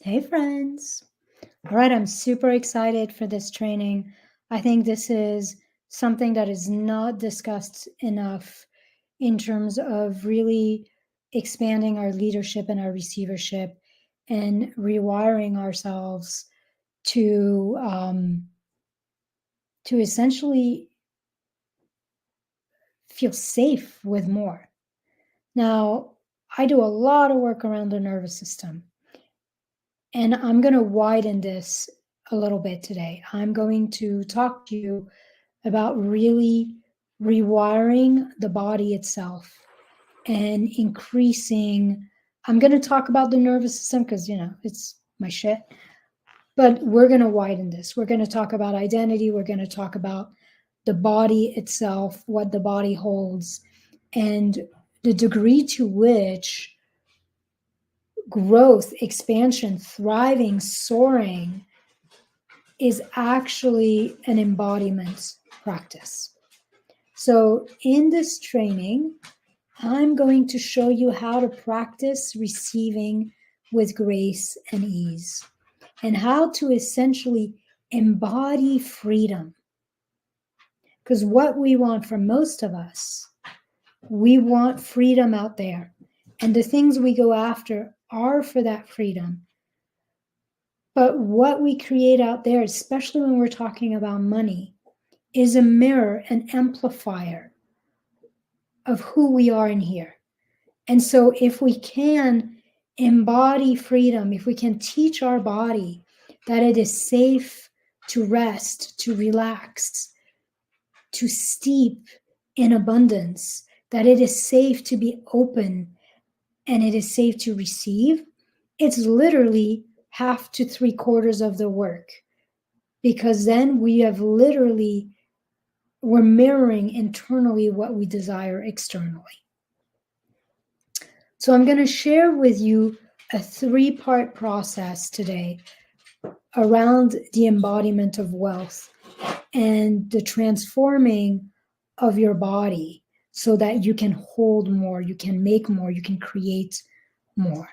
Hey, friends. All right, I'm super excited for this training. I think this is something that is not discussed enough in terms of really expanding our leadership and our receivership and rewiring ourselves to to essentially feel safe with more. Now, I do a lot of work around the nervous system. And I'm going to widen this a little bit today. I'm going to talk to you about really rewiring the body itself and increasing. I'm going to talk about the nervous system because, it's my shit. But we're going to widen this. We're going to talk about identity. We're going to talk about the body itself, what the body holds, and the degree to which growth, expansion, thriving, soaring is actually an embodiment practice. So, in this training, I'm going to show you how to practice receiving with grace and ease, and how to essentially embody freedom. Because what we want for most of us, we want freedom out there. And the things we go after are for that freedom. But what we create out there, especially when we're talking about money, is a mirror, an amplifier of who we are in here. And so if we can embody freedom, if we can teach our body that it is safe to rest, to relax, to steep in abundance, that it is safe to be open and it is safe to receive, it's literally half to 3/4 of the work. Because then we're mirroring internally what we desire externally. So I'm going to share with you a 3-part process today around the embodiment of wealth and the transforming of your body so that you can hold more, you can make more, you can create more.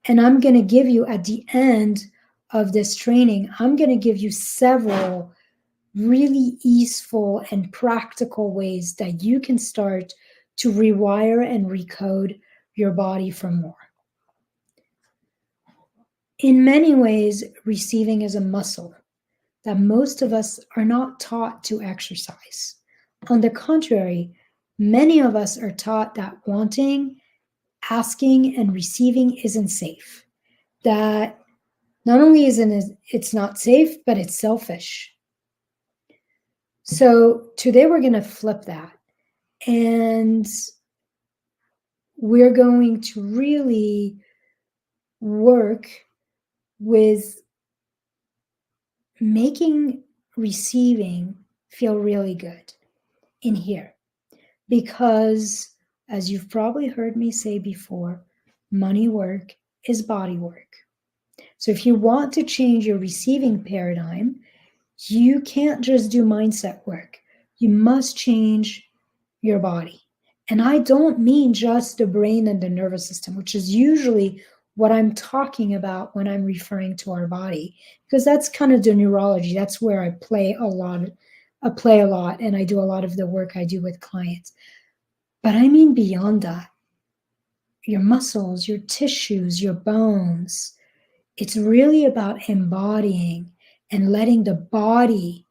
And I'm going to give you, at the end of this training, I'm going to give you several really easeful and practical ways that you can start to rewire and recode your body for more. In many ways, receiving is a muscle that most of us are not taught to exercise. On the contrary, many of us are taught that wanting, asking, and receiving isn't safe. That not only isn't it's not safe, but it's selfish. So today we're going to flip that. And we're going to really work with making receiving feel really good in here. Because, as you've probably heard me say before, money work is body work. So if you want to change your receiving paradigm, you can't just do mindset work. You must change your body. And I don't mean just the brain and the nervous system, which is usually what I'm talking about when I'm referring to our body, because that's kind of the neurology. That's where I play a lot, and I do a lot of the work I do with clients. But I mean beyond that, your muscles, your tissues, your bones. It's really about embodying and letting the body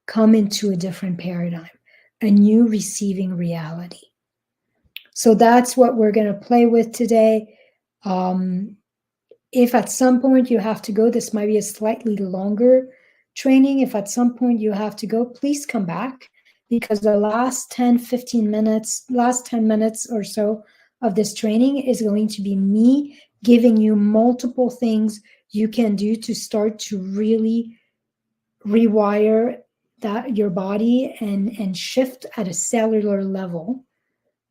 come into a different paradigm, a new receiving reality. So that's what we're going to play with today. If at some point you have to go, this might be a slightly longer training. If at some point you have to go, please come back, because the last 10 minutes or so of this training is going to be me giving you multiple things you can do to start to really rewire your body and shift at a cellular level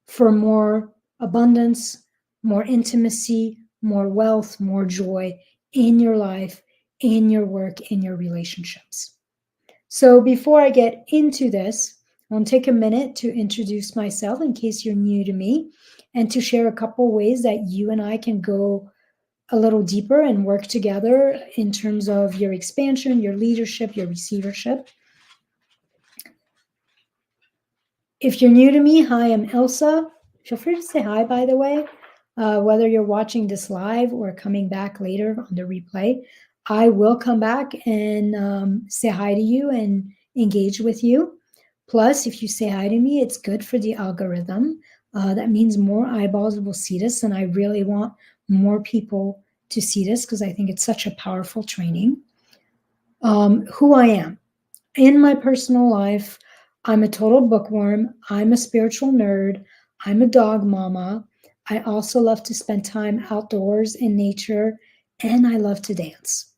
for more abundance, more intimacy, more wealth, more joy in your life, in your work, in your relationships. So before I get into this, I'll take a minute to introduce myself in case you're new to me, and to share a couple ways that you and I can go a little deeper and work together in terms of your expansion, your leadership, your receivership. If you're new to me, hi, I'm Elsa. Feel free to say hi, by the way, whether you're watching this live or coming back later on the replay. I will come back and say hi to you and engage with you. Plus, if you say hi to me, it's good for the algorithm. That means more eyeballs will see this, and I really want more people to see this because I think it's such a powerful training. Who I am. In my personal life, I'm a total bookworm. I'm a spiritual nerd. I'm a dog mama. I also love to spend time outdoors in nature, and I love to dance.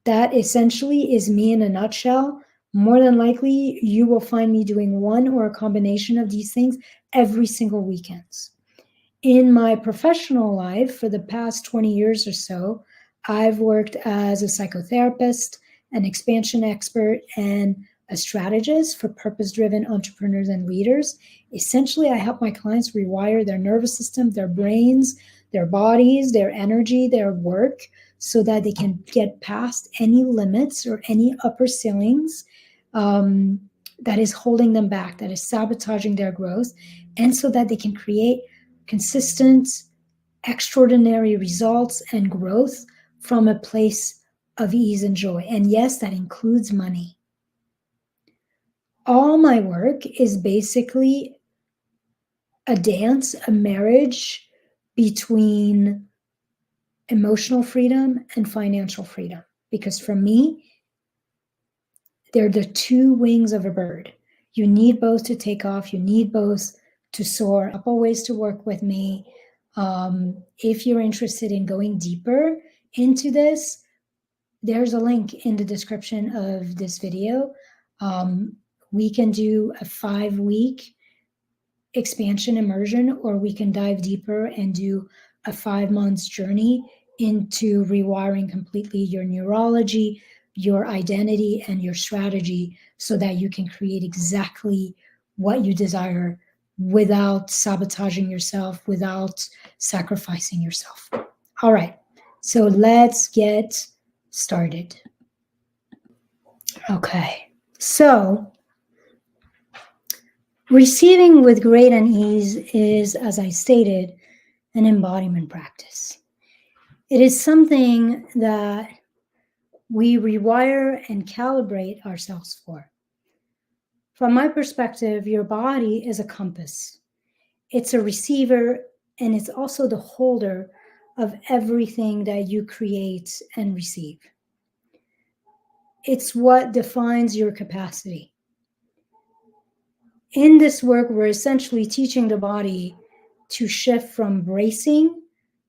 That essentially is me in a nutshell. More than likely, you will find me doing one or a combination of these things every single weekend. In my professional life, for the past 20 years or so, I've worked as a psychotherapist, an expansion expert, and a strategist for purpose-driven entrepreneurs and leaders. Essentially, I help my clients rewire their nervous system, their brains, their bodies, their energy, their work, so that they can get past any limits or any upper ceilings that is holding them back, that is sabotaging their growth, and so that they can create consistent, extraordinary results and growth from a place of ease and joy. And yes, that includes money. All my work is basically a dance, a marriage between emotional freedom and financial freedom. Because for me, they're the two wings of a bird. You need both to take off. You need both to soar. A couple ways to work with me. If you're interested in going deeper into this, there's a link in the description of this video. We can do a 5-week expansion immersion, or we can dive deeper and do a 5 months journey into rewiring completely your neurology, your identity, and your strategy so that you can create exactly what you desire without sabotaging yourself, without sacrificing yourself. All right, so let's get started. Okay, so receiving with great unease is, as I stated, an embodiment practice. It is something that we rewire and calibrate ourselves for. From my perspective, your body is a compass. It's a receiver, and it's also the holder of everything that you create and receive. It's what defines your capacity. In this work, we're essentially teaching the body to shift from bracing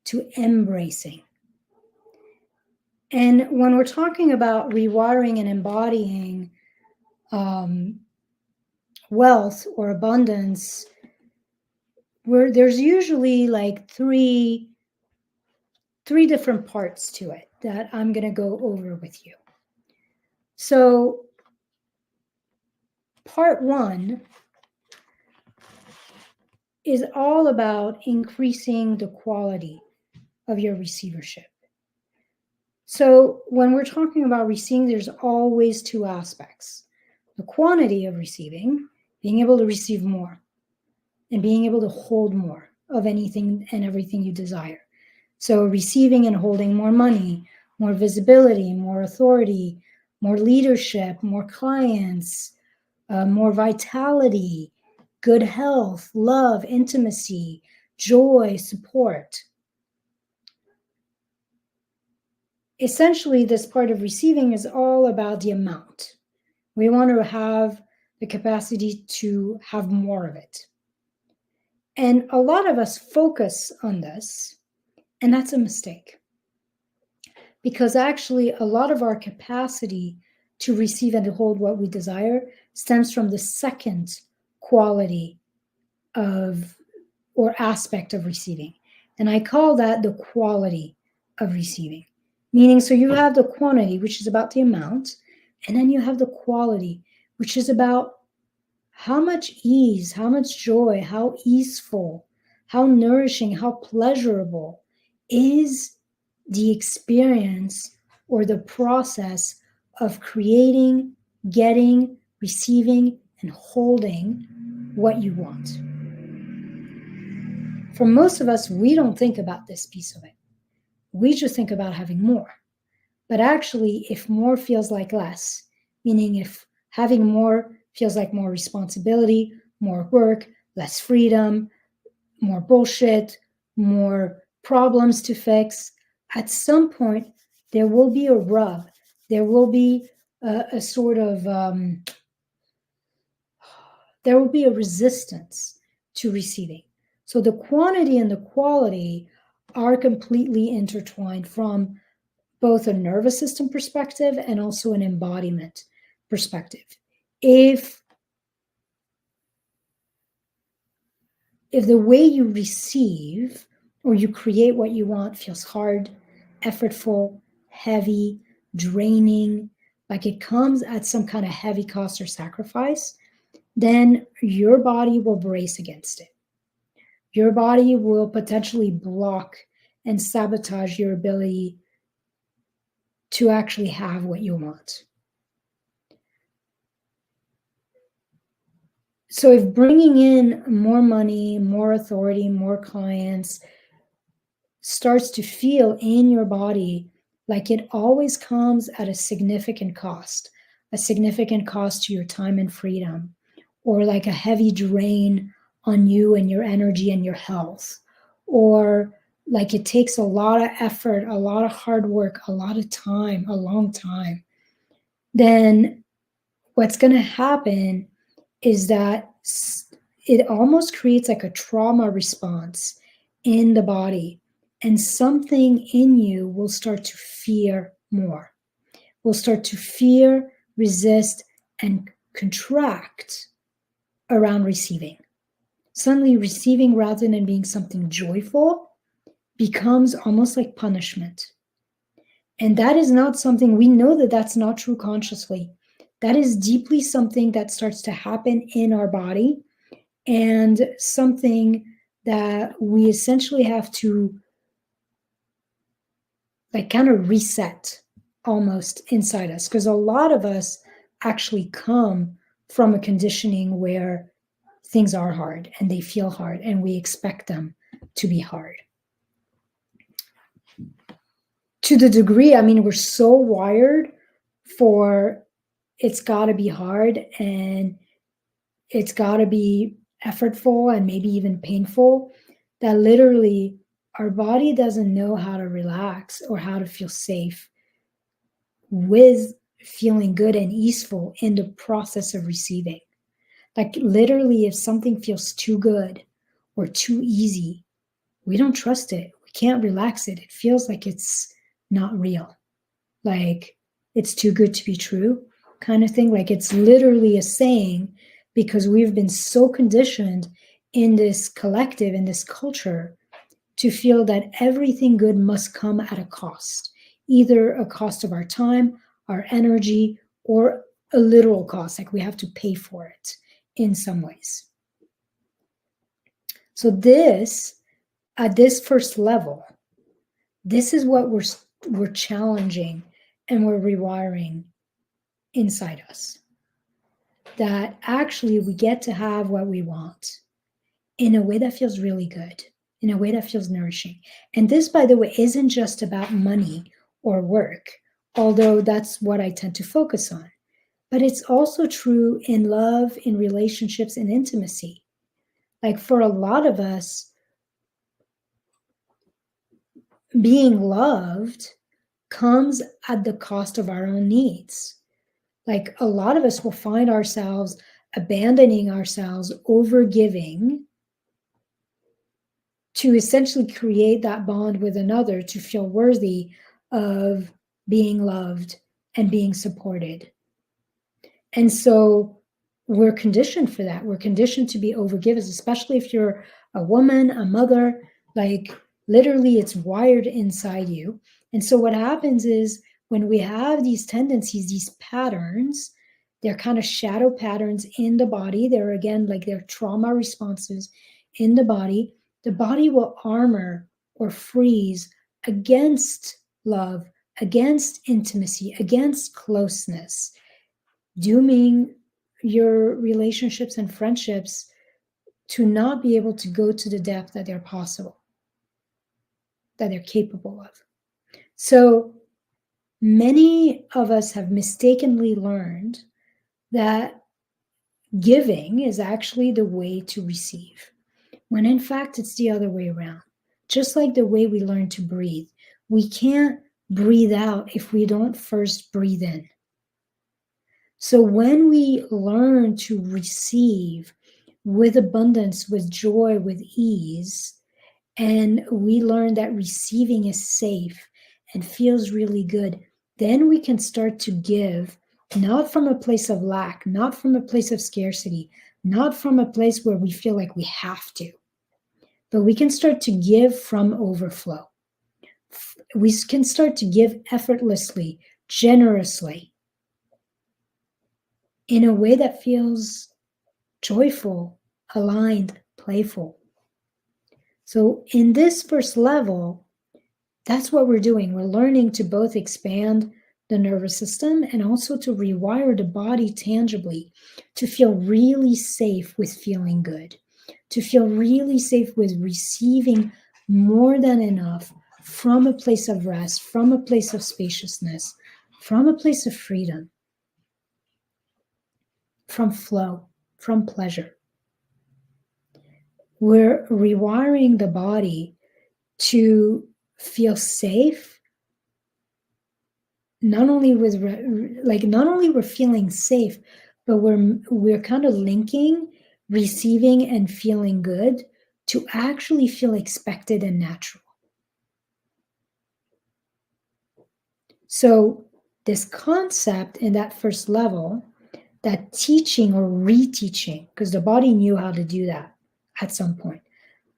to embracing. And when we're talking about rewiring and embodying wealth or abundance, there's usually like three different parts to it that I'm going to go over with you. So part 1 is all about increasing the quality of your receivership. So when we're talking about receiving, there's always 2 aspects. The quantity of receiving, being able to receive more, and being able to hold more of anything and everything you desire. So receiving and holding more money, more visibility, more authority, more leadership, more clients, more vitality, good health, love, intimacy, joy, support. Essentially, this part of receiving is all about the amount. We want to have the capacity to have more of it. And a lot of us focus on this, and that's a mistake. Because actually, a lot of our capacity to receive and to hold what we desire stems from the second quality of or aspect of receiving. And I call that the quality of receiving. Meaning, so you have the quantity, which is about the amount, and then you have the quality, which is about how much ease, how much joy, how easeful, how nourishing, how pleasurable is the experience or the process of creating, getting, receiving, and holding what you want. For most of us, we don't think about this piece of it. We just think about having more. But actually, if more feels like less, meaning if having more feels like more responsibility, more work, less freedom, more bullshit, more problems to fix, at some point, there will be a rub. There will be a sort of, there will be a resistance to receiving. So the quantity and the quality are completely intertwined from both a nervous system perspective and also an embodiment perspective. If the way you receive or you create what you want feels hard, effortful, heavy, draining, like it comes at some kind of heavy cost or sacrifice, then your body will brace against it. Your body will potentially block and sabotage your ability to actually have what you want. So if bringing in more money, more authority, more clients starts to feel in your body like it always comes at a significant cost to your time and freedom, or like a heavy drain on you and your energy and your health, or like it takes a lot of effort, a lot of hard work, a lot of time, a long time, then what's going to happen is that it almost creates like a trauma response in the body, and something in you will start to fear more, will start to fear, resist, and contract around receiving. Suddenly receiving, rather than being something joyful, becomes almost like punishment. And that is not something, we know that that's not true consciously. That is deeply something that starts to happen in our body, and something that we essentially have to like kind of reset almost inside us, because a lot of us actually come from a conditioning where things are hard and they feel hard and we expect them to be hard. To the degree, I mean, we're so wired for it's got to be hard and it's got to be effortful and maybe even painful, that literally our body doesn't know how to relax or how to feel safe with feeling good and easeful in the process of receiving. Like literally, if something feels too good or too easy, we don't trust it. We can't relax it. It feels like it's not real. Like it's too good to be true kind of thing. Like it's literally a saying, because we've been so conditioned in this collective, in this culture, to feel that everything good must come at a cost, either a cost of our time, our energy, or a literal cost, like we have to pay for it in some ways. So this, at this first level, this is what we're challenging and we're rewiring inside us. That actually we get to have what we want in a way that feels really good, in a way that feels nourishing. And this, by the way, isn't just about money or work, although that's what I tend to focus on. But it's also true in love, in relationships, in intimacy. Like for a lot of us, being loved comes at the cost of our own needs. Like a lot of us will find ourselves abandoning ourselves, over giving, to essentially create that bond with another, to feel worthy of being loved and being supported. And so we're conditioned for that. We're conditioned to be overgivers, especially if you're a woman, a mother, like literally it's wired inside you. And so what happens is when we have these tendencies, these patterns, they're kind of shadow patterns in the body. They're again, like they're trauma responses in the body. The body will armor or freeze against love, against intimacy, against closeness, dooming your relationships and friendships to not be able to go to the depth that they're possible, that they're capable of. So many of us have mistakenly learned that giving is actually the way to receive, when in fact it's the other way around. Just like the way we learn to breathe, we can't breathe out if we don't first breathe in. So when we learn to receive with abundance, with joy, with ease, and we learn that receiving is safe and feels really good, then we can start to give, not from a place of lack, not from a place of scarcity, not from a place where we feel like we have to, but we can start to give from overflow. We can start to give effortlessly, generously, in a way that feels joyful, aligned, playful. So in this first level, that's what we're doing. We're learning to both expand the nervous system and also to rewire the body tangibly, to feel really safe with feeling good, to feel really safe with receiving more than enough from a place of rest, from a place of spaciousness, from a place of freedom, from flow, from pleasure. We're rewiring the body to feel safe, not only we're feeling safe, but we're kind of linking receiving and feeling good to actually feel expected and natural. So this concept in that first level, that teaching or reteaching, because the body knew how to do that at some point,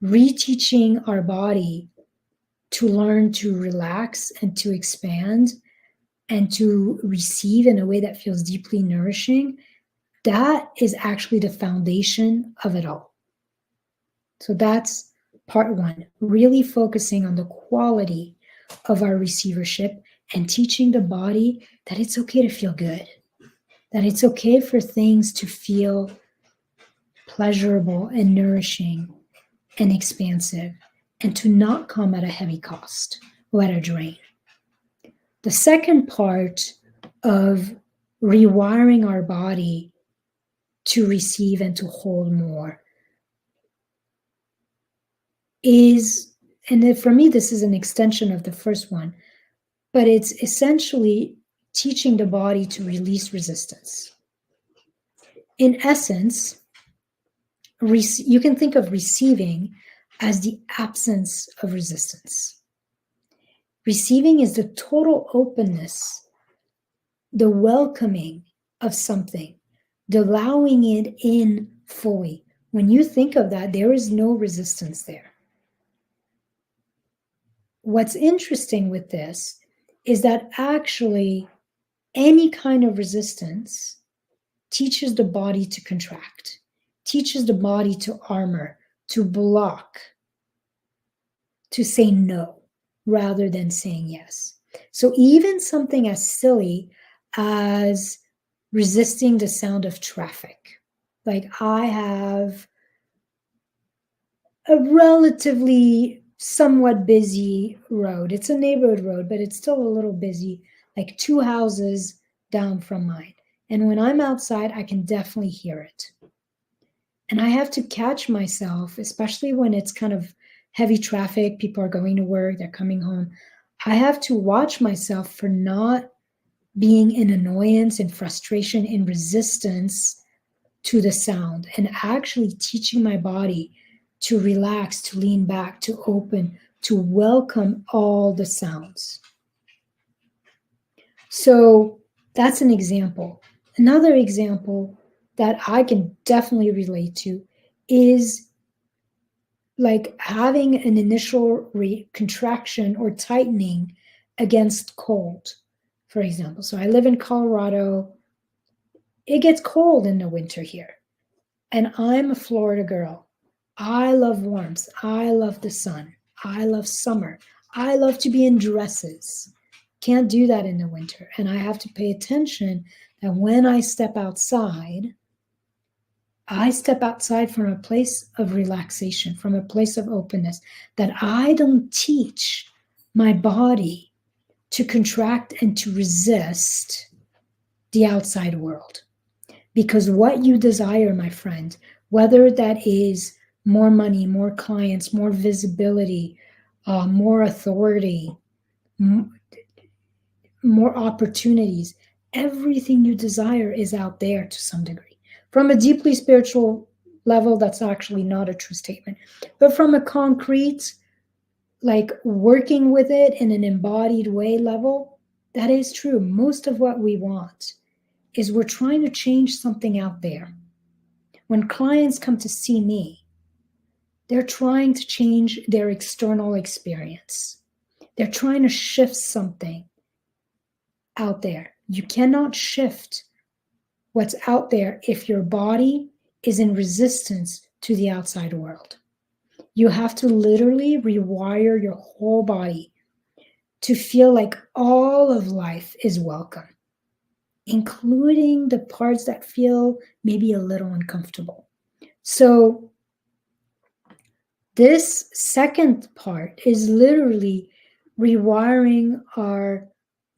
reteaching our body to learn to relax and to expand and to receive in a way that feels deeply nourishing, that is actually the foundation of it all. So that's part one, really focusing on the quality of our receivership and teaching the body that it's okay to feel good, that it's okay for things to feel pleasurable and nourishing and expansive, and to not come at a heavy cost or at a drain. The second part of rewiring our body to receive and to hold more is, and for me, this is an extension of the first one, but it's essentially teaching the body to release resistance. In essence, you can think of receiving as the absence of resistance. Receiving is the total openness, the welcoming of something, the allowing it in fully. When you think of that, there is no resistance there. What's interesting with this is that actually any kind of resistance teaches the body to contract, teaches the body to armor, to block, to say no rather than saying yes. So even something as silly as resisting the sound of traffic. Like I have a relatively somewhat busy road. It's a neighborhood road, but it's still a little busy, like 2 houses down from mine. And when I'm outside, I can definitely hear it. And I have to catch myself, especially when it's kind of heavy traffic, people are going to work, they're coming home. I have to watch myself for not being in annoyance and frustration, in resistance to the sound, and actually teaching my body to relax, to lean back, to open, to welcome all the sounds. So that's an example. Another example that I can definitely relate to is like having an initial contraction or tightening against cold, for example. So I live in Colorado. It gets cold in the winter here. And I'm a Florida girl. I love warmth. I love the sun. I love summer. I love to be in dresses. Can't do that in the winter. And I have to pay attention that when I step outside from a place of relaxation, from a place of openness, that I don't teach my body to contract and to resist the outside world. Because what you desire, my friend, whether that is more money, more clients, more visibility, more authority, more opportunities, everything you desire is out there to some degree. From a deeply spiritual level, that's actually not a true statement. But from a concrete, like working with it in an embodied way level, that is true. Most of what we want is we're trying to change something out there. When clients come to see me, they're trying to change their external experience. They're trying to shift something out there. You cannot shift what's out there if your body is in resistance to the outside world. You have to literally rewire your whole body to feel like all of life is welcome, including the parts that feel maybe a little uncomfortable. So this second part is literally rewiring our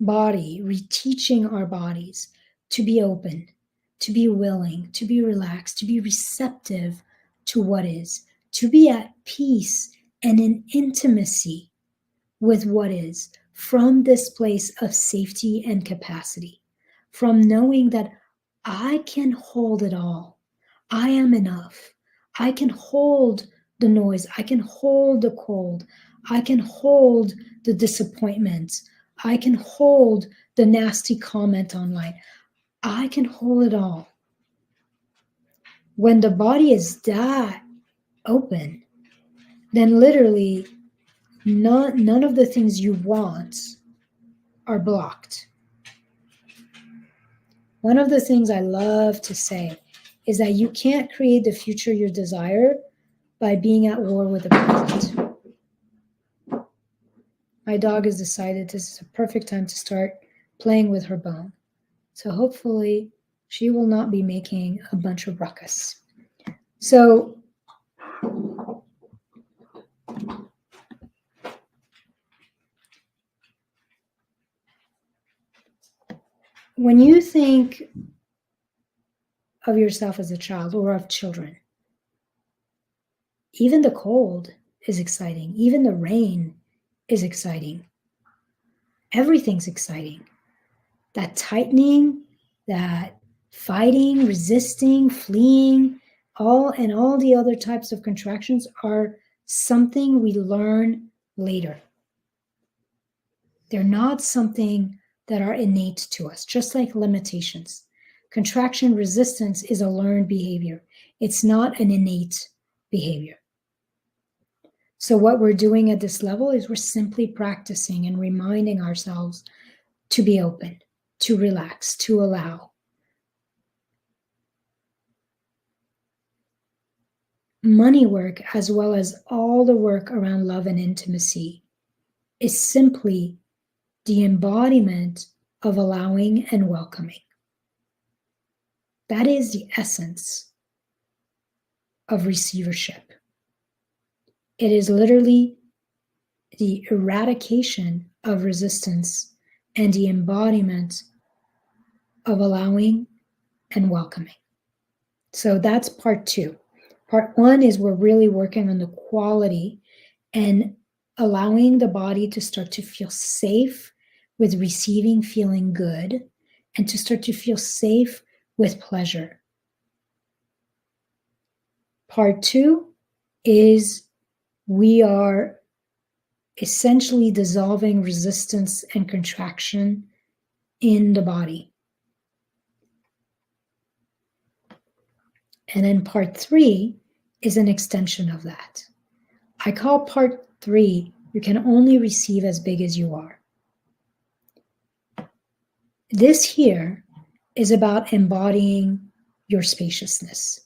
body, reteaching our bodies to be open, to be willing, to be relaxed, to be receptive to what is, to be at peace and in intimacy with what is, from this place of safety and capacity, from knowing that I can hold it all. I am enough. I can hold the noise. I can hold the cold. I can hold the disappointment. I can hold the nasty comment online. I can hold it all. When the body is that open, then literally none of the things you want are blocked. One of the things I love to say is that you can't create the future you desire by being at war with the present. My dog has decided this is a perfect time to start playing with her bone. So hopefully she will not be making a bunch of ruckus. So when you think of yourself as a child or of children, even the cold is exciting. Even the rain is exciting. Everything's exciting. That tightening, that fighting, resisting, fleeing, all the other types of contractions are something we learn later. They're not something that are innate to us, just like limitations. Contraction resistance is a learned behavior. It's not an innate behavior. So what we're doing at this level is we're simply practicing and reminding ourselves to be open, to relax, to allow. Money work, as well as all the work around love and intimacy, is simply the embodiment of allowing and welcoming. That is the essence of receivership. It is literally the eradication of resistance and the embodiment of allowing and welcoming. So that's part 2. Part 1 is we're really working on the quality and allowing the body to start to feel safe with receiving, feeling good, and to start to feel safe with pleasure. Part 2 is we are essentially dissolving resistance and contraction in the body. And then part 3 is an extension of that. I call part 3, you can only receive as big as you are. This here is about embodying your spaciousness,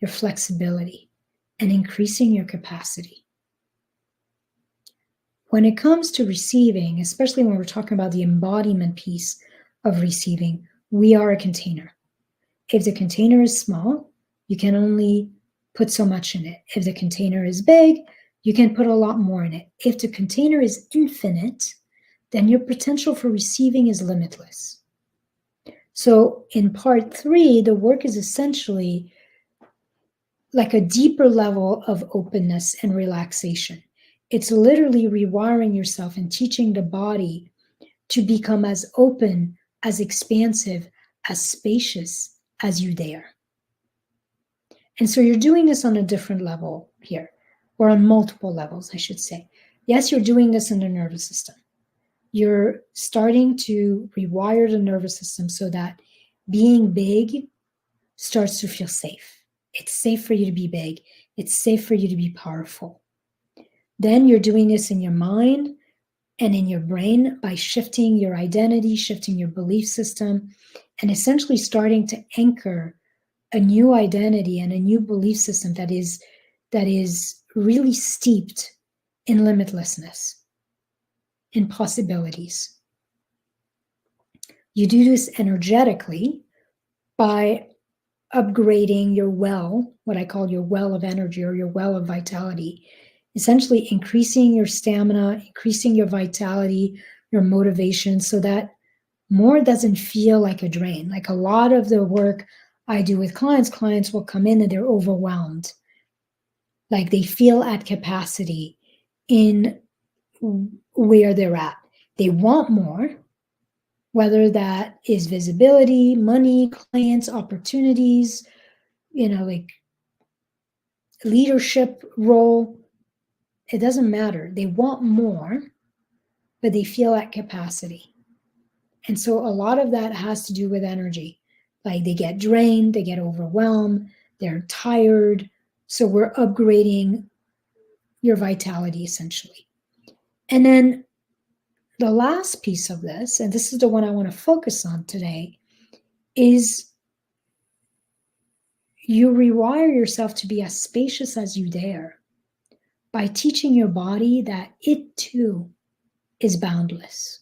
your flexibility, and increasing your capacity. when it comes to receiving, especially when we're talking about the embodiment piece of receiving, we are a container. If the container is small, you can only put so much in it. If the container is big, you can put a lot more in it. If the container is infinite, then your potential for receiving is limitless. So in part 3, the work is essentially like a deeper level of openness and relaxation. It's literally rewiring yourself and teaching the body to become as open, as expansive, as spacious as you dare. And so you're doing this on a different level here, or on multiple levels, I should say. Yes, you're doing this in the nervous system. You're starting to rewire the nervous system so that being big starts to feel safe. It's safe for you to be big. It's safe for you to be powerful. Then you're doing this in your mind and in your brain by shifting your identity, shifting your belief system, and essentially starting to anchor a new identity and a new belief system that is really steeped in limitlessness, in possibilities. You do this energetically by upgrading your well, what I call your well of energy or your well of vitality, essentially increasing your stamina, increasing your vitality, your motivation, so that more doesn't feel like a drain. Like a lot of the work I do with clients will come in and they're overwhelmed. Like they feel at capacity in where they're at. They want more, whether that is visibility, money, clients, opportunities, like leadership role. It doesn't matter. They want more, but they feel at capacity. And so a lot of that has to do with energy. Like they get drained, they get overwhelmed, they're tired. So we're upgrading your vitality essentially. And then the last piece of this, and this is the one I want to focus on today, is you rewire yourself to be as spacious as you dare by teaching your body that it too is boundless.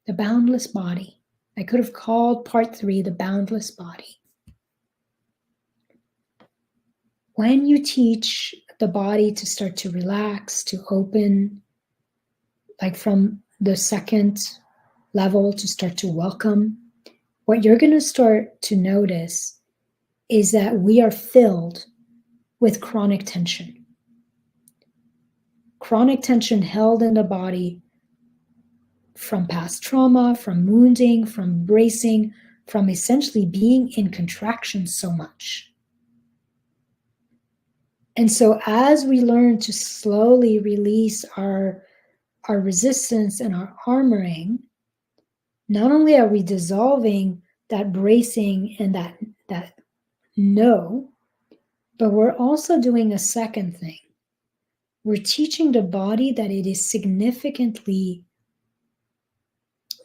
The boundless body. I could have called part 3 the boundless body. When you teach the body to start to relax, to open, like from the second level to start to welcome, what you're going to start to notice is that we are filled with chronic tension. Chronic tension held in the body from past trauma, from wounding, from bracing, from essentially being in contraction so much. And so as we learn to slowly release our resistance and our armoring, not only are we dissolving that bracing and that no, but we're also doing a second thing. We're teaching the body that it is significantly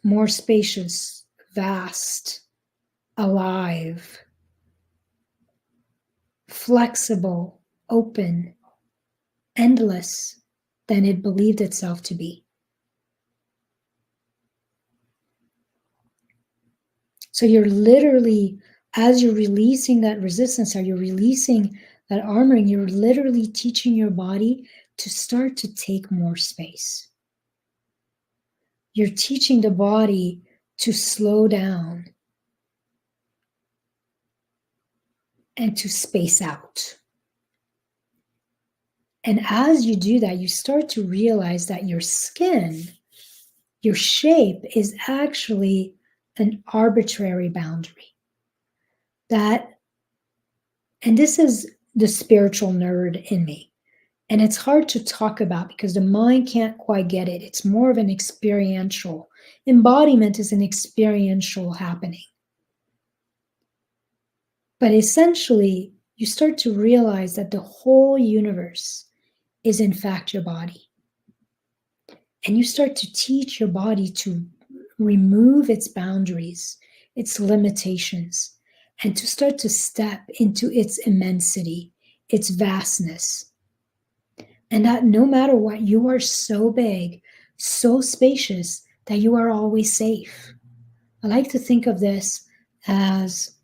more spacious, vast, alive, flexible, open, endless than it believed itself to be. So you're literally, as you're releasing that resistance, or you're releasing that armoring, you're literally teaching your body to start to take more space. You're teaching the body to slow down and to space out. And as you do that, you start to realize that your skin, your shape is actually an arbitrary boundary. And this is the spiritual nerd in me. And it's hard to talk about because the mind can't quite get it. It's more of an experiential. Embodiment is an experiential happening. But essentially, you start to realize that the whole universe is in fact your body. And you start to teach your body to remove its boundaries, its limitations, and to start to step into its immensity, its vastness. And that no matter what, you are so big, so spacious that you are always safe. I like to think of this as,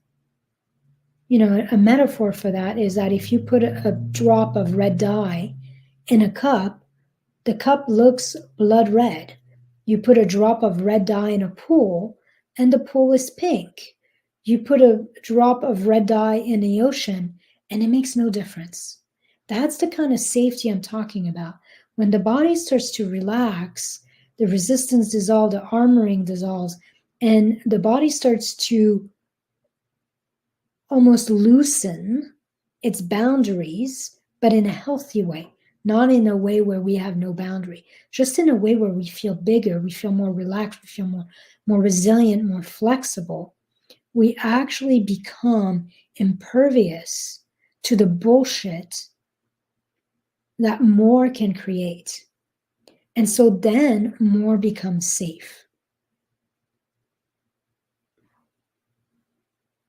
a metaphor for that is that if you put a drop of red dye in a cup, the cup looks blood red. You put a drop of red dye in a pool, and the pool is pink. You put a drop of red dye in the ocean, and it makes no difference. That's the kind of safety I'm talking about. When the body starts to relax, the resistance dissolves, the armoring dissolves, and the body starts to almost loosen its boundaries, but in a healthy way, not in a way where we have no boundary, just in a way where we feel bigger, we feel more relaxed, we feel more resilient, more flexible. We actually become impervious to the bullshit that more can create. And so then more becomes safe.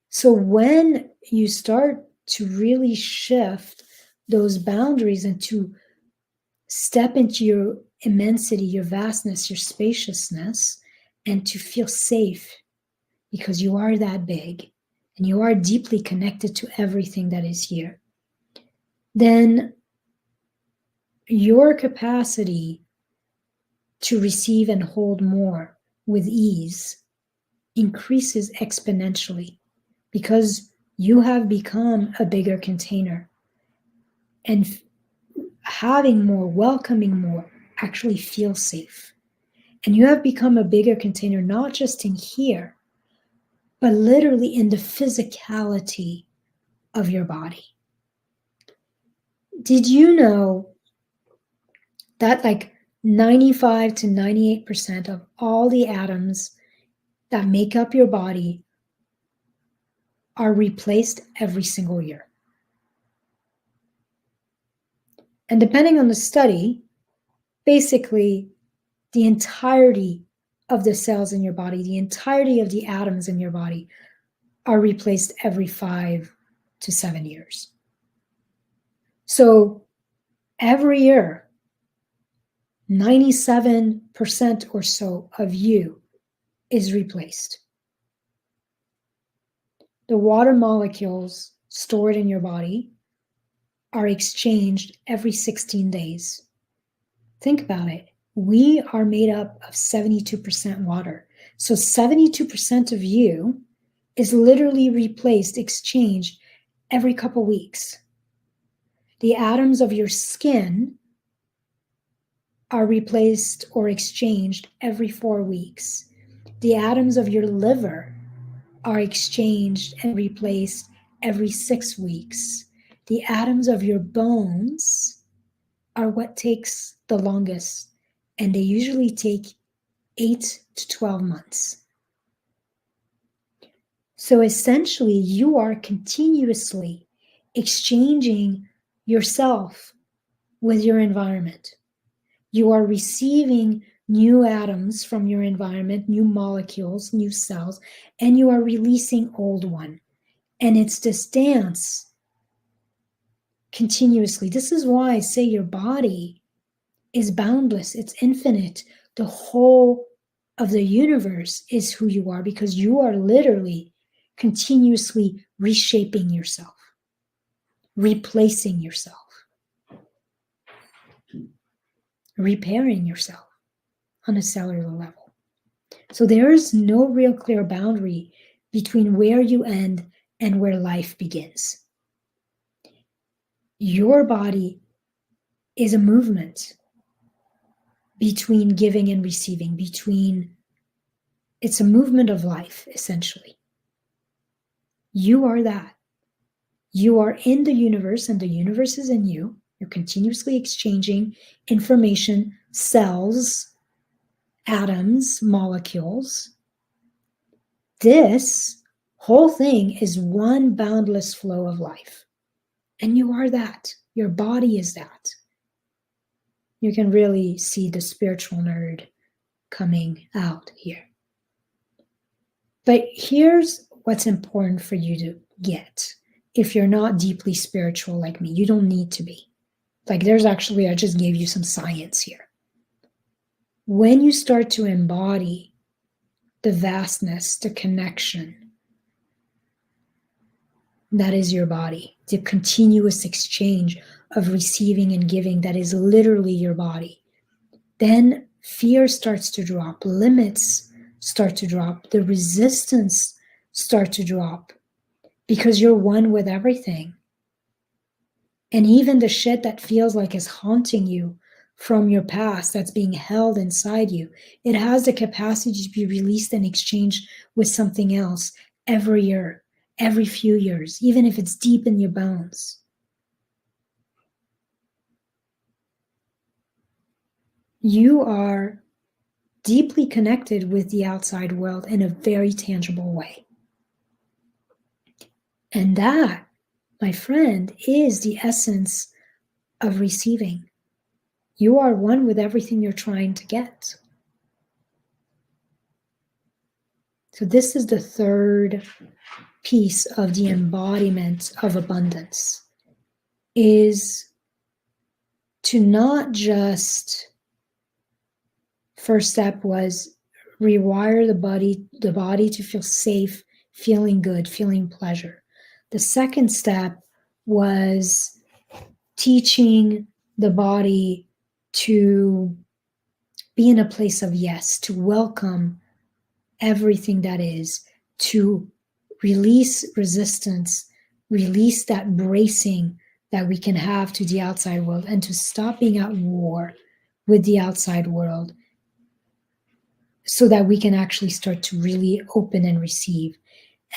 So when you start to really shift those boundaries and to step into your immensity, your vastness, your spaciousness, and to feel safe because you are that big and you are deeply connected to everything that is here, then your capacity to receive and hold more with ease increases exponentially because you have become a bigger container. And having more, welcoming more, actually feels safe. And you have become a bigger container, not just in here, but literally in the physicality of your body. Did you know that like 95 to 98% of all the atoms that make up your body are replaced every single year? And depending on the study, basically the entirety of the cells in your body, the entirety of the atoms in your body are replaced every 5 to 7 years. So every year, 97% or so of you is replaced. The water molecules stored in your body are exchanged every 16 days. Think about it. We are made up of 72% water. So 72% of you is literally replaced, exchanged every couple weeks. The atoms of your skin are replaced or exchanged every 4 weeks. The atoms of your liver are exchanged and replaced every 6 weeks. The atoms of your bones are what takes the longest, and they usually take 8 to 12 months. So essentially, you are continuously exchanging yourself with your environment. You are receiving new atoms from your environment, new molecules, new cells, and you are releasing old one. And it's this dance continuously. This is why I say your body is boundless, it's infinite. The whole of the universe is who you are because you are literally continuously reshaping yourself, replacing yourself, repairing yourself on a cellular level. So there is no real clear boundary between where you end and where life begins. Your body is a movement between giving and receiving, it's a movement of life, essentially. You are that. You are in the universe, and the universe is in you. You're continuously exchanging information, cells, atoms, molecules. This whole thing is one boundless flow of life. And you are that. Your body is that. You can really see the spiritual nerd coming out here. But here's what's important for you to get. If you're not deeply spiritual like me, you don't need to be. Like there's actually, I just gave you some science here. When you start to embody the vastness, the connection, that is your body, the continuous exchange of receiving and giving, that is literally your body, then fear starts to drop, limits start to drop, the resistance start to drop, because you're one with everything. And even the shit that feels like is haunting you from your past, that's being held inside you, it has the capacity to be released and exchanged with something else every year, every few years, even if it's deep in your bones. You are deeply connected with the outside world in a very tangible way. And that, my friend, is the essence of receiving. You are one with everything you're trying to get. So this is the third piece of the embodiment of abundance, is to not just, first step was rewire the body to feel safe, feeling good, feeling pleasure. The second step was teaching the body to be in a place of yes, to welcome everything that is, to release resistance, release that bracing that we can have to the outside world, and to stop being at war with the outside world, so that we can actually start to really open and receive.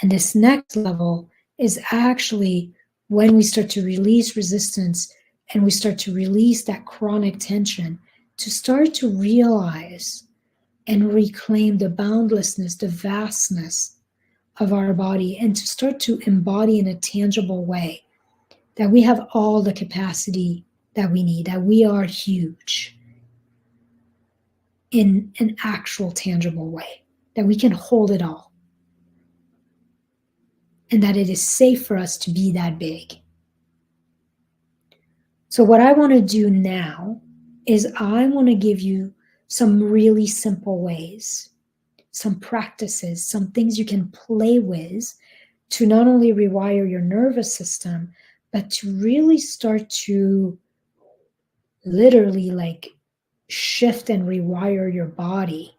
And this next level is actually when we start to release resistance and we start to release that chronic tension, to start to realize and reclaim the boundlessness, the vastness of our body, and to start to embody in a tangible way that we have all the capacity that we need, that we are huge in an actual tangible way, that we can hold it all, and that it is safe for us to be that big. So what I want to do now is I want to give you some really simple ways, some practices, some things you can play with to not only rewire your nervous system, but to really start to literally like shift and rewire your body,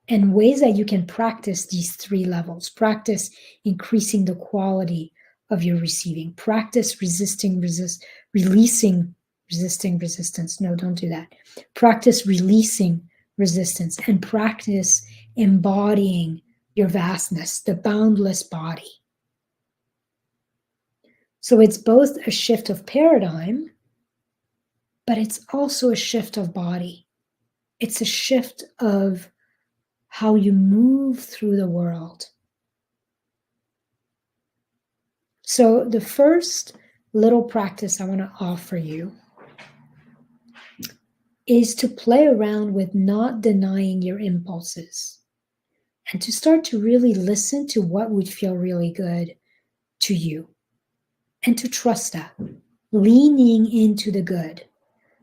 and ways that you can practice these three levels. Practice increasing the quality of your receiving. Practice releasing resistance. No, don't do that. Practice releasing resistance, and practice embodying your vastness, the boundless body. So it's both a shift of paradigm, but it's also a shift of body. It's a shift of how you move through the world. So the first little practice I want to offer you is to play around with not denying your impulses, and to start to really listen to what would feel really good to you, and to trust that, leaning into the good.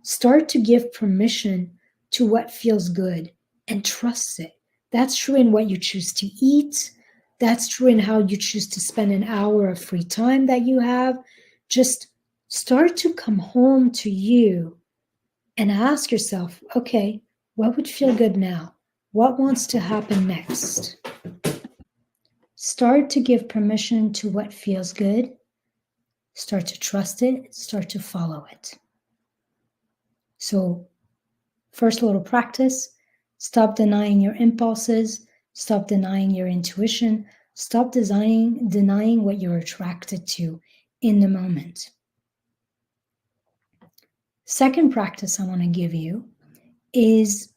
Start to give permission to what feels good and trust it. That's true in what you choose to eat. That's true in how you choose to spend an hour of free time that you have. Just start to come home to you and ask yourself, okay, what would feel good now? What wants to happen next? Start to give permission to what feels good. Start to trust it. Start to follow it. So, first little practice, stop denying your impulses, stop denying your intuition, stop denying what you're attracted to in the moment. Second practice I want to give you is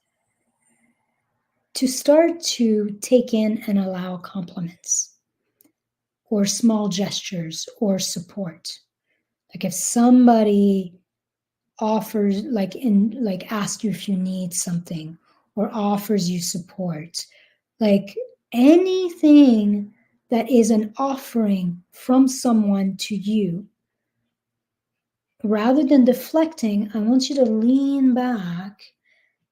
to start to take in and allow compliments or small gestures or support. Like if somebody offers, asks you if you need something or offers you support, like anything that is an offering from someone to you, rather than deflecting, I want you to lean back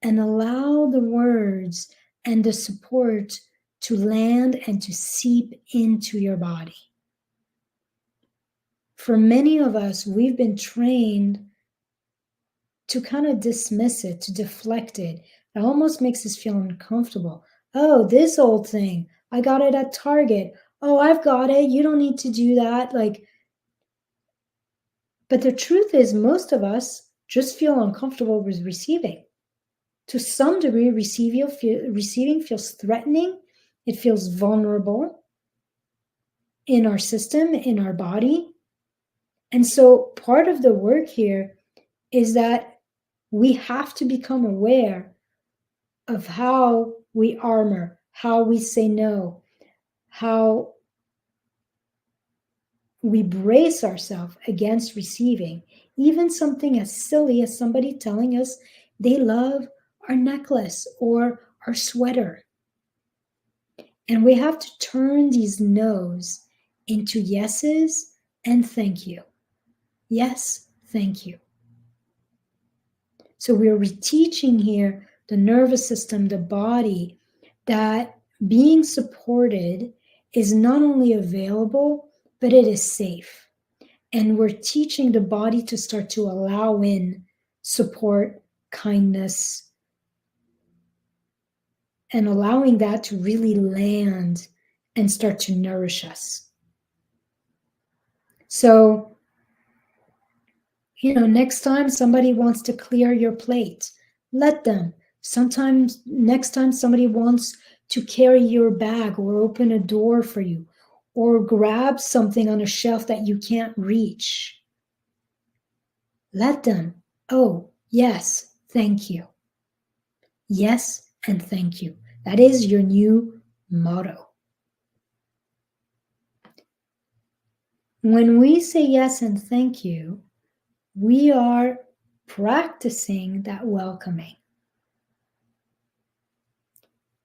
and allow the words and the support to land and to seep into your body. For many of us, we've been trained to kind of dismiss it, to deflect it. It almost makes us feel uncomfortable. Oh, this old thing, I got it at Target. Oh, I've got it. You don't need to do that. But the truth is, most of us just feel uncomfortable with receiving. To some degree, receiving feels threatening. It feels vulnerable in our system, in our body. And so part of the work here is that we have to become aware of how we armor, how we say no, how we brace ourselves against receiving, even something as silly as somebody telling us they love our necklace or our sweater. And we have to turn these no's into yeses and thank you. Yes, thank you. So we're reteaching here the nervous system, the body, that being supported is not only available, but it is safe. And we're teaching the body to start to allow in support, kindness, and allowing that to really land and start to nourish us. So, next time somebody wants to clear your plate, let them. Sometimes next time somebody wants to carry your bag or open a door for you or grab something on a shelf that you can't reach, let them. Oh, yes, thank you. Yes, and thank you. That is your new motto. When we say yes and thank you, we are practicing that welcoming.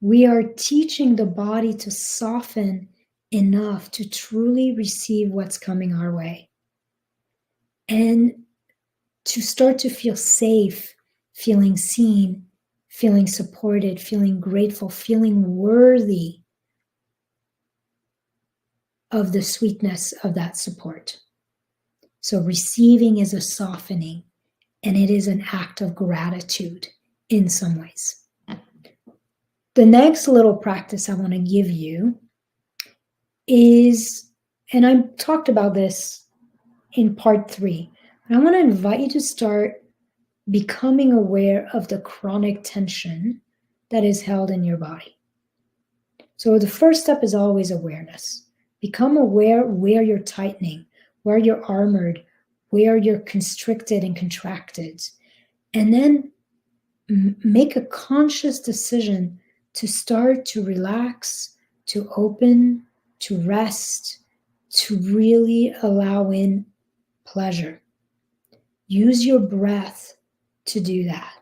We are teaching the body to soften enough to truly receive what's coming our way and to start to feel safe, feeling seen, feeling supported, feeling grateful, feeling worthy of the sweetness of that support. So receiving is a softening, and it is an act of gratitude in some ways. The next little practice I want to give you is, and I talked about this in part 3, but I want to invite you to start becoming aware of the chronic tension that is held in your body. So the first step is always awareness. Become aware where you're tightening, where you're armored, where you're constricted and contracted, and then make a conscious decision to start to relax, to open, to rest, to really allow in pleasure. Use your breath to do that.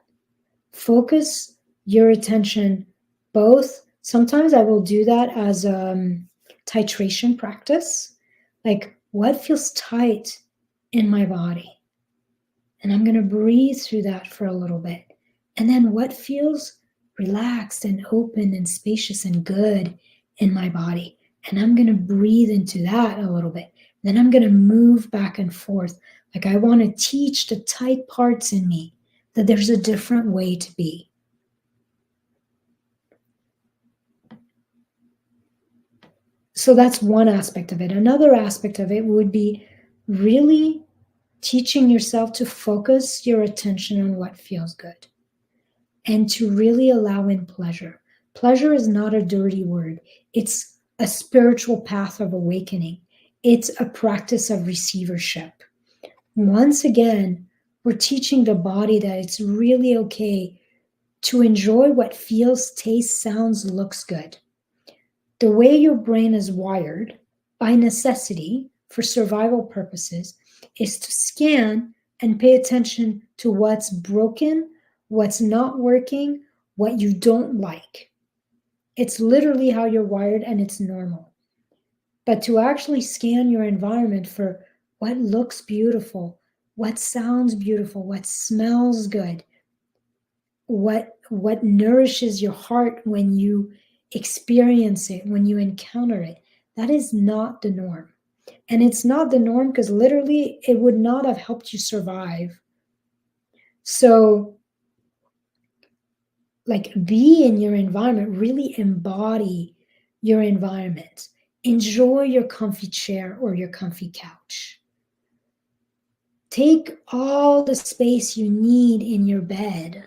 Focus your attention both. Sometimes I will do that as a titration practice, like what feels tight in my body. And I'm going to breathe through that for a little bit. And then what feels relaxed and open and spacious and good in my body. And I'm going to breathe into that a little bit. Then I'm going to move back and forth. Like I want to teach the tight parts in me that there's a different way to be. So that's one aspect of it. Another aspect of it would be really teaching yourself to focus your attention on what feels good and to really allow in pleasure. Pleasure is not a dirty word. It's a spiritual path of awakening. It's a practice of receivership. Once again, we're teaching the body that it's really okay to enjoy what feels, tastes, sounds, looks good. The way your brain is wired, by necessity, for survival purposes, is to scan and pay attention to what's broken, what's not working, what you don't like. It's literally how you're wired, and it's normal. But to actually scan your environment for what looks beautiful, what sounds beautiful, what smells good, what nourishes your heart when you experience it, when you encounter it. That is not the norm. And it's not the norm because literally it would not have helped you survive. So, like, be in your environment, really embody your environment. Enjoy your comfy chair or your comfy couch. Take all the space you need in your bed.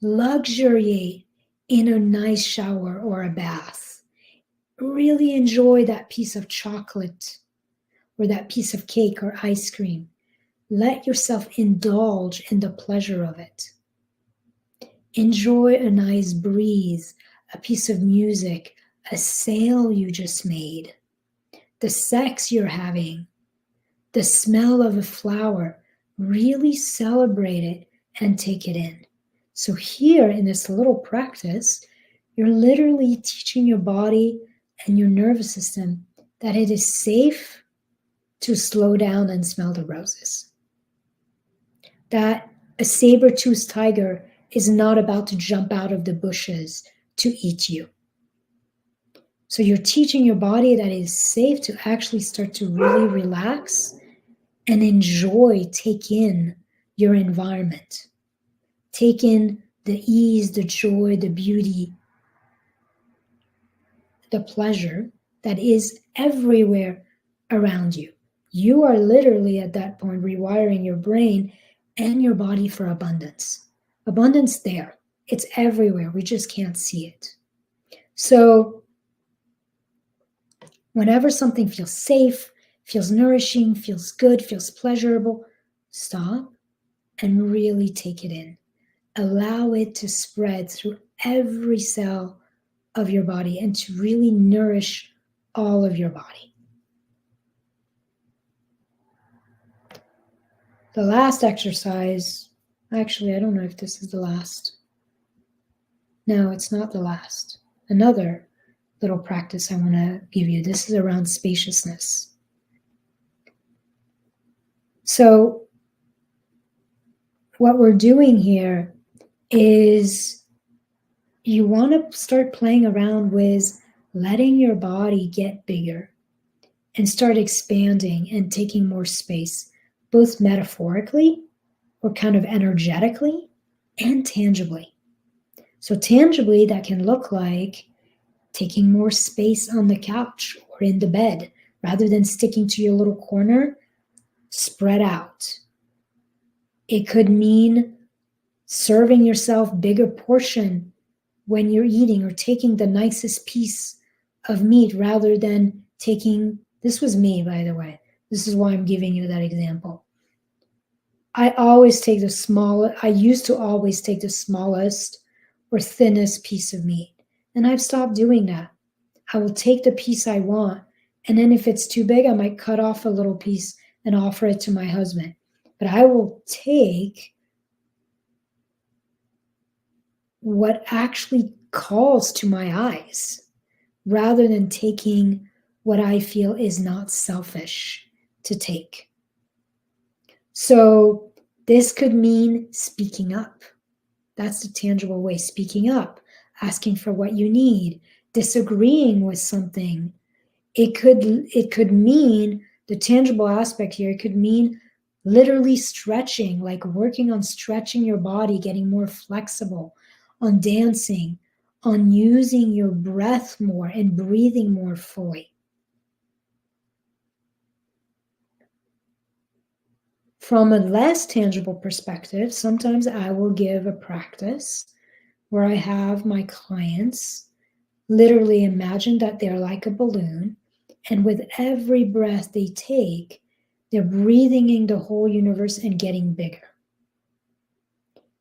Luxuriate in a nice shower or a bath. Really enjoy that piece of chocolate or that piece of cake or ice cream. Let yourself indulge in the pleasure of it. Enjoy a nice breeze, a piece of music, a sale you just made, the sex you're having, the smell of a flower. Really celebrate it and take it in. So here in this little practice, you're literally teaching your body and your nervous system that it is safe to slow down and smell the roses. That a saber-toothed tiger is not about to jump out of the bushes to eat you. So you're teaching your body that it is safe to actually start to really relax and enjoy, take in your environment. Take in the ease, the joy, the beauty, the pleasure that is everywhere around you. You are literally at that point rewiring your brain and your body for abundance. Abundance there. It's everywhere. We just can't see it. So whenever something feels safe, feels nourishing, feels good, feels pleasurable, stop and really take it in. Allow it to spread through every cell of your body and to really nourish all of your body. The last exercise, actually, I don't know if this is the last. No, it's not the last. Another little practice I want to give you. This is around spaciousness. So what we're doing here is you want to start playing around with letting your body get bigger and start expanding and taking more space, both metaphorically or kind of energetically and tangibly. So tangibly, that can look like taking more space on the couch or in the bed. Rather than sticking to your little corner, spread out. It could mean serving yourself bigger portion when you're eating, or taking the nicest piece of meat rather than taking, this was me, by the way. This is why I'm giving you that example. I used to always take the smallest or thinnest piece of meat. And I've stopped doing that. I will take the piece I want. And then if it's too big, I might cut off a little piece and offer it to my husband. But I will take what actually calls to my eyes, rather than taking what I feel is not selfish to take. So this could mean speaking up. That's the tangible way, speaking up, asking for what you need, disagreeing with something. It could mean, the tangible aspect here, it could mean literally stretching, like working on stretching your body, getting more flexible, on dancing, on using your breath more and breathing more fully. From a less tangible perspective, sometimes I will give a practice where I have my clients literally imagine that they're like a balloon, and with every breath they take, they're breathing in the whole universe and getting bigger.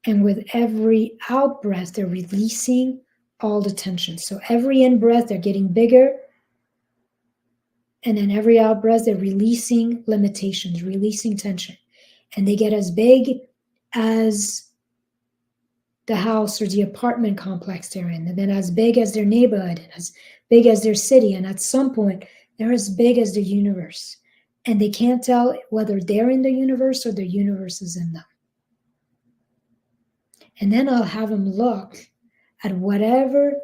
And with every out breath, they're releasing all the tension. So every in breath, they're getting bigger. And then every out breath, they're releasing limitations, releasing tension. And they get as big as the house or the apartment complex they're in, and then as big as their neighborhood, and as big as their city. And at some point, they're as big as the universe. and they can't tell whether they're in the universe or the universe is in them. And then I'll have them look at whatever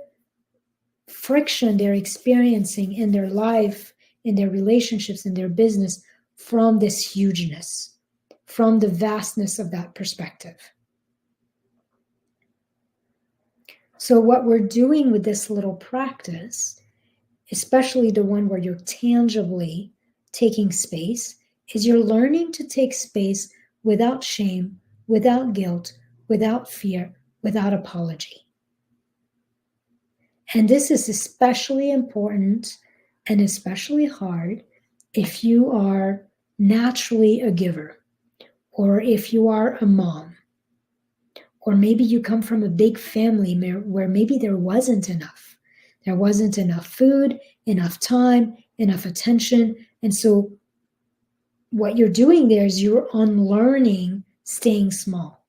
friction they're experiencing in their life, in their relationships, in their business, from this hugeness, from the vastness of that perspective. So what we're doing with this little practice, especially the one where you're tangibly taking space, is you're learning to take space without shame, without guilt, without fear, without apology. And this is especially important and especially hard if you are naturally a giver, or if you are a mom, or maybe you come from a big family where maybe there wasn't enough. There wasn't enough food, enough time, enough attention. And so what you're doing there is you're unlearning staying small.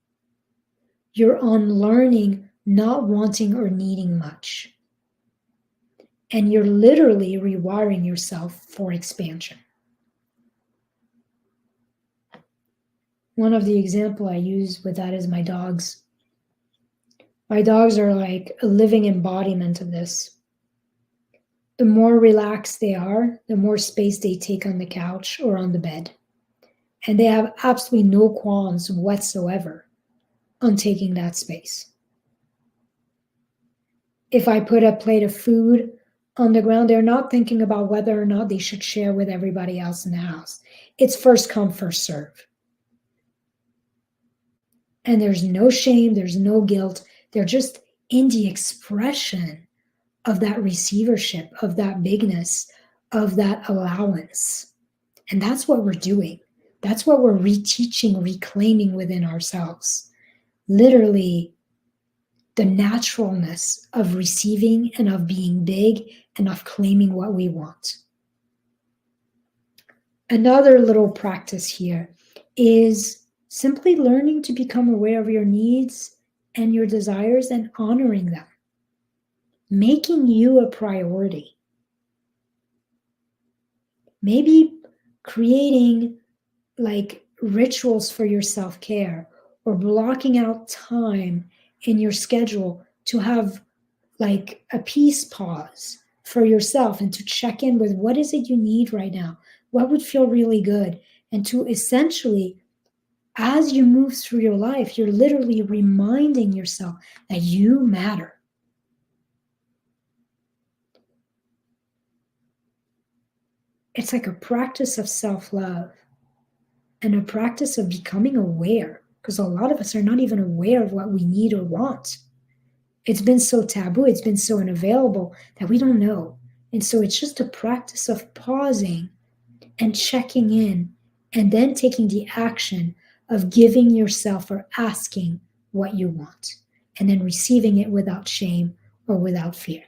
You're unlearning not wanting or needing much. And you're literally rewiring yourself for expansion. One of the examples I use with that is my dogs. My dogs are like a living embodiment of this. The more relaxed they are, the more space they take on the couch or on the bed. And they have absolutely no qualms whatsoever on taking that space. If I put a plate of food on the ground, they're not thinking about whether or not they should share with everybody else in the house. It's first come, first serve. And there's no shame, there's no guilt. They're just in the expression of that receivership, of that bigness, of that allowance. And that's what we're doing. That's what we're reteaching, reclaiming within ourselves. Literally, the naturalness of receiving and of being big and of claiming what we want. Another little practice here is simply learning to become aware of your needs and your desires and honoring them. Making you a priority. Maybe creating like rituals for your self-care, or blocking out time in your schedule to have like a peace pause for yourself and to check in with what is it you need right now, what would feel really good, and to essentially, as you move through your life, you're literally reminding yourself that you matter. It's like a practice of self-love and a practice of becoming aware, because a lot of us are not even aware of what we need or want. It's been so taboo, it's been so unavailable that we don't know. And so it's just a practice of pausing and checking in, and then taking the action of giving yourself or asking what you want, and then receiving it without shame or without fear.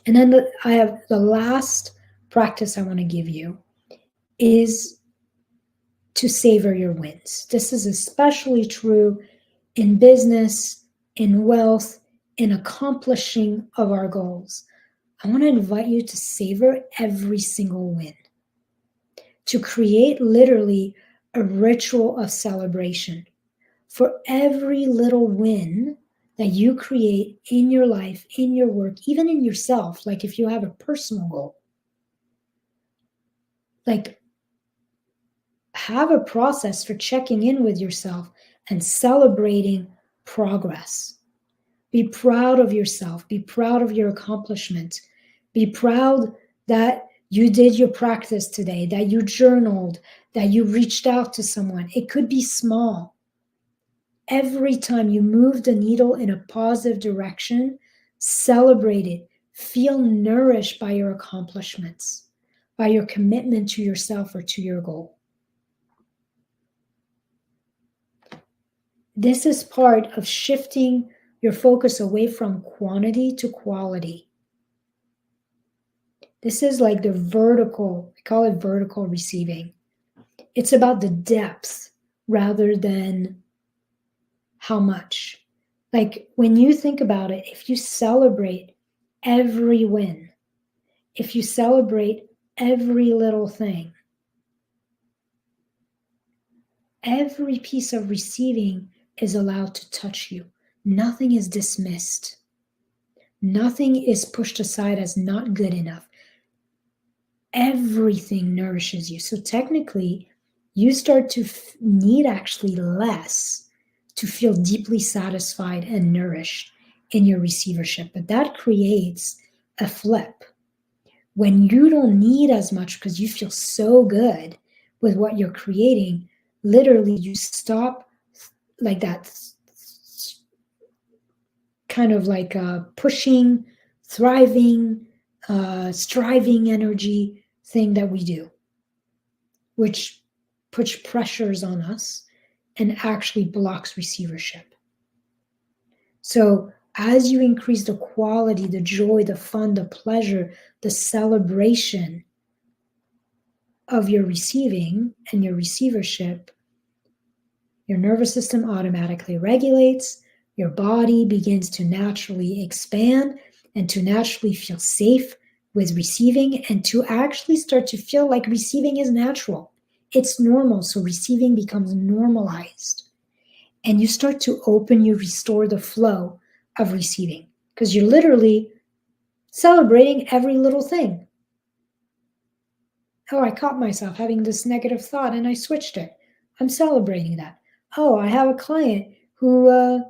And then I have the last practice I want to give you is to savor your wins. This is especially true in business, in wealth, in accomplishing of our goals. I want to invite you to savor every single win, to create literally a ritual of celebration for every little win that you create in your life, in your work, even in yourself. Like if you have a personal goal, like have a process for checking in with yourself and celebrating progress. Be proud of yourself. Be proud of your accomplishment. Be proud that you did your practice today, that you journaled, that you reached out to someone. It could be small. Every time you move the needle in a positive direction, celebrate it. Feel nourished by your accomplishments, by your commitment to yourself or to your goal. This is part of shifting your focus away from quantity to quality. This is like the vertical, we call it vertical receiving. It's about the depth rather than how much. Like when you think about it, if you celebrate every win, if you celebrate every little thing. Every piece of receiving is allowed to touch you. Nothing is dismissed. Nothing is pushed aside as not good enough. Everything nourishes you. So technically, you start to need actually less to feel deeply satisfied and nourished in your receivership. But that creates a flip. When you don't need as much because you feel so good with what you're creating, literally you stop like that kind of like pushing, thriving, striving energy thing that we do, which puts pressures on us and actually blocks receivership. So as you increase the quality, the joy, the fun, the pleasure, the celebration of your receiving and your receivership, your nervous system automatically regulates, your body begins to naturally expand and to naturally feel safe with receiving and to actually start to feel like receiving is natural. It's normal, so receiving becomes normalized. And you start to you restore the flow of receiving because you're literally celebrating every little thing. Oh, I caught myself having this negative thought and I switched it. I'm celebrating that. Oh, I have a client who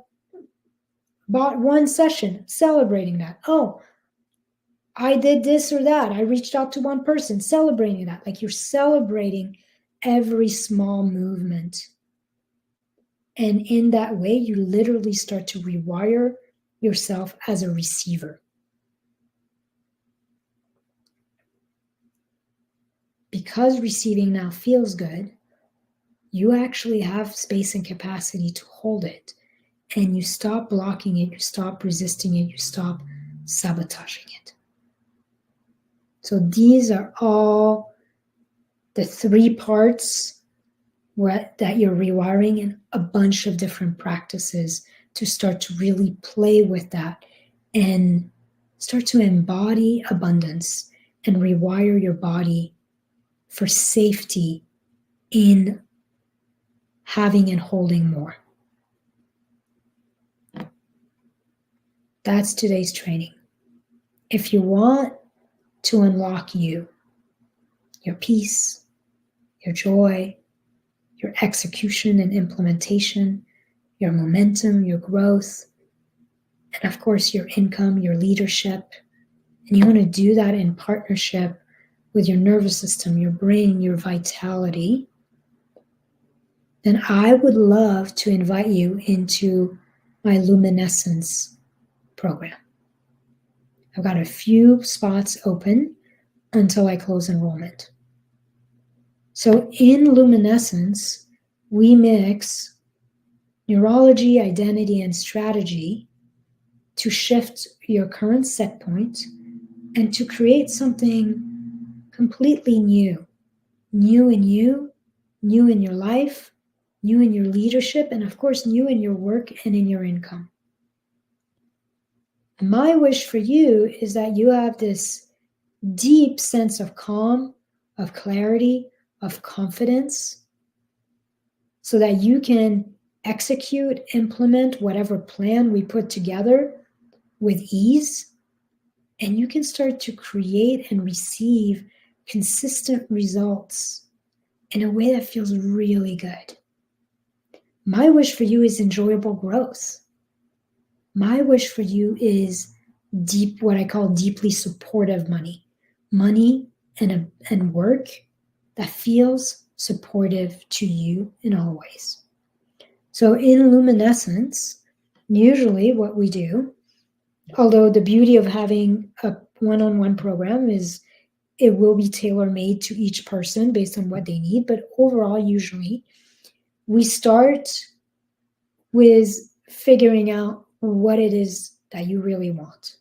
bought one session, celebrating that. Oh, I did this or that. I reached out to one person, celebrating that. Like you're celebrating every small movement. And in that way, you literally start to rewire yourself as a receiver. Because receiving now feels good, you actually have space and capacity to hold it. And you stop blocking it, you stop resisting it, you stop sabotaging it. So these are all the 3 parts that you're rewiring in a bunch of different practices to start to really play with that and start to embody abundance and rewire your body for safety in having and holding more. That's today's training. If you want to unlock your peace, your joy, your execution and implementation, your momentum, your growth, and of course your income, your leadership, and you want to do that in partnership with your nervous system, your brain, your vitality, then I would love to invite you into my Luminescence program. I've got a few spots open until I close enrollment. So in Luminescence, we mix neurology, identity, and strategy to shift your current set point and to create something completely new. New in you, new in your life, new in your leadership, and of course, new in your work and in your income. My wish for you is that you have this deep sense of calm, of clarity, of confidence, so that you can execute, implement whatever plan we put together with ease, and you can start to create and receive consistent results in a way that feels really good. My wish for you is enjoyable growth. My wish for you is what I call deeply supportive money. Money and work that feels supportive to you in all ways. So in Luminescence, usually what we do, although the beauty of having a one-on-one program is it will be tailor-made to each person based on what they need, but overall, usually, we start with figuring out what it is that you really want.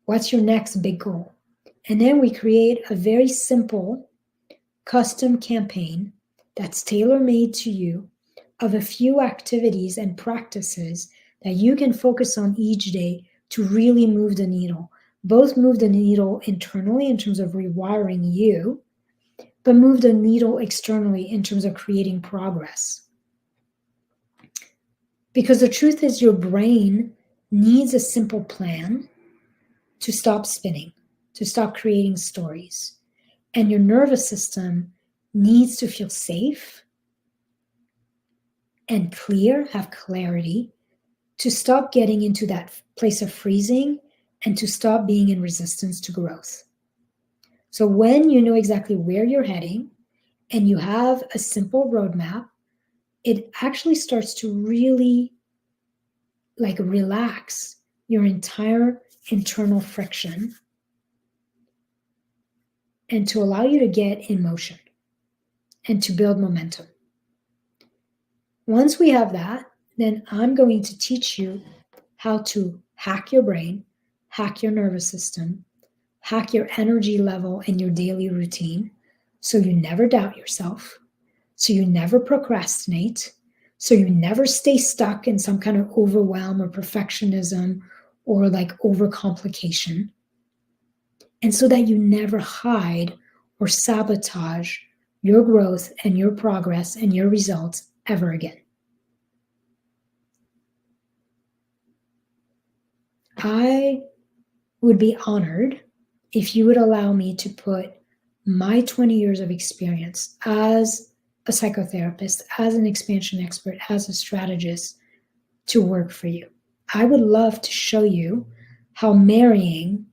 What's your next big goal? And then we create a very simple custom campaign that's tailor-made to you of a few activities and practices that you can focus on each day to really move the needle both move the needle internally in terms of rewiring you, but move the needle externally in terms of creating progress. Because the truth is, your brain needs a simple plan to stop spinning, to stop creating stories. And your nervous system needs to feel safe and clear, have clarity, to stop getting into that place of freezing and to stop being in resistance to growth. So when you know exactly where you're heading and you have a simple roadmap, it actually starts to really relax your entire internal friction and to allow you to get in motion and to build momentum. Once we have that, then I'm going to teach you how to hack your brain, hack your nervous system, hack your energy level in your daily routine so you never doubt yourself, so you never procrastinate, so you never stay stuck in some kind of overwhelm or perfectionism or overcomplication, and so that you never hide or sabotage your growth and your progress and your results ever again. I would be honored if you would allow me to put my 20 years of experience as a psychotherapist, as an expansion expert, as a strategist to work for you. I would love to show you how marrying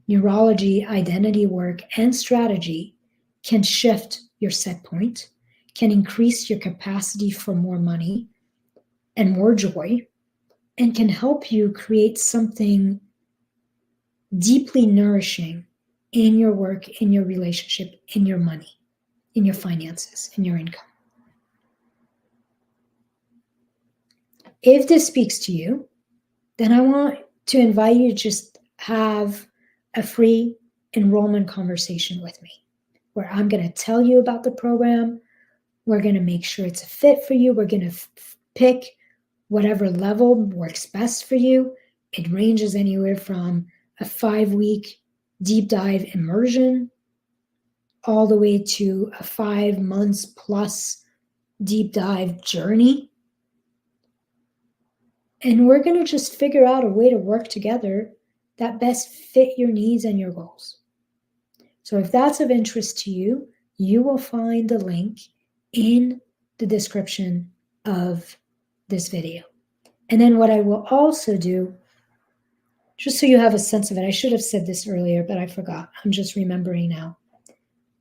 neurology, identity work, and strategy can shift your set point, can increase your capacity for more money and more joy, and can help you create something deeply nourishing in your work, in your relationship, in your money, in your finances, in your income. If this speaks to you, then I want to invite you to just have a free enrollment conversation with me, where I'm going to tell you about the program. We're going to make sure it's a fit for you. We're going to pick whatever level works best for you. It ranges anywhere from a 5-week deep dive immersion all the way to a 5 months plus deep dive journey. And we're going to just figure out a way to work together that best fit your needs and your goals. So if that's of interest to you, you will find the link in the description of this video. And then what I will also do, just so you have a sense of it, I should have said this earlier, but I forgot. I'm just remembering now.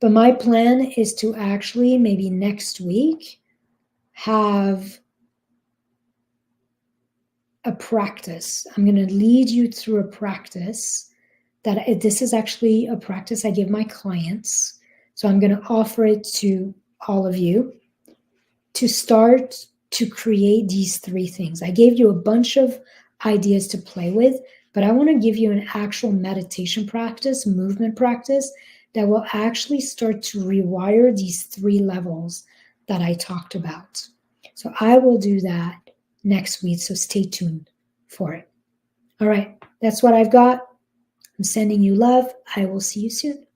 But my plan is to actually maybe next week have a practice. I'm going to lead you through a practice this is actually a practice I give my clients. So I'm going to offer it to all of you to start to create these 3 things. I gave you a bunch of ideas to play with, but I want to give you an actual meditation practice, movement practice that will actually start to rewire these 3 levels that I talked about. So I will do that next week, so stay tuned for it. All right, that's what I've got. I'm sending you love. I will see you soon.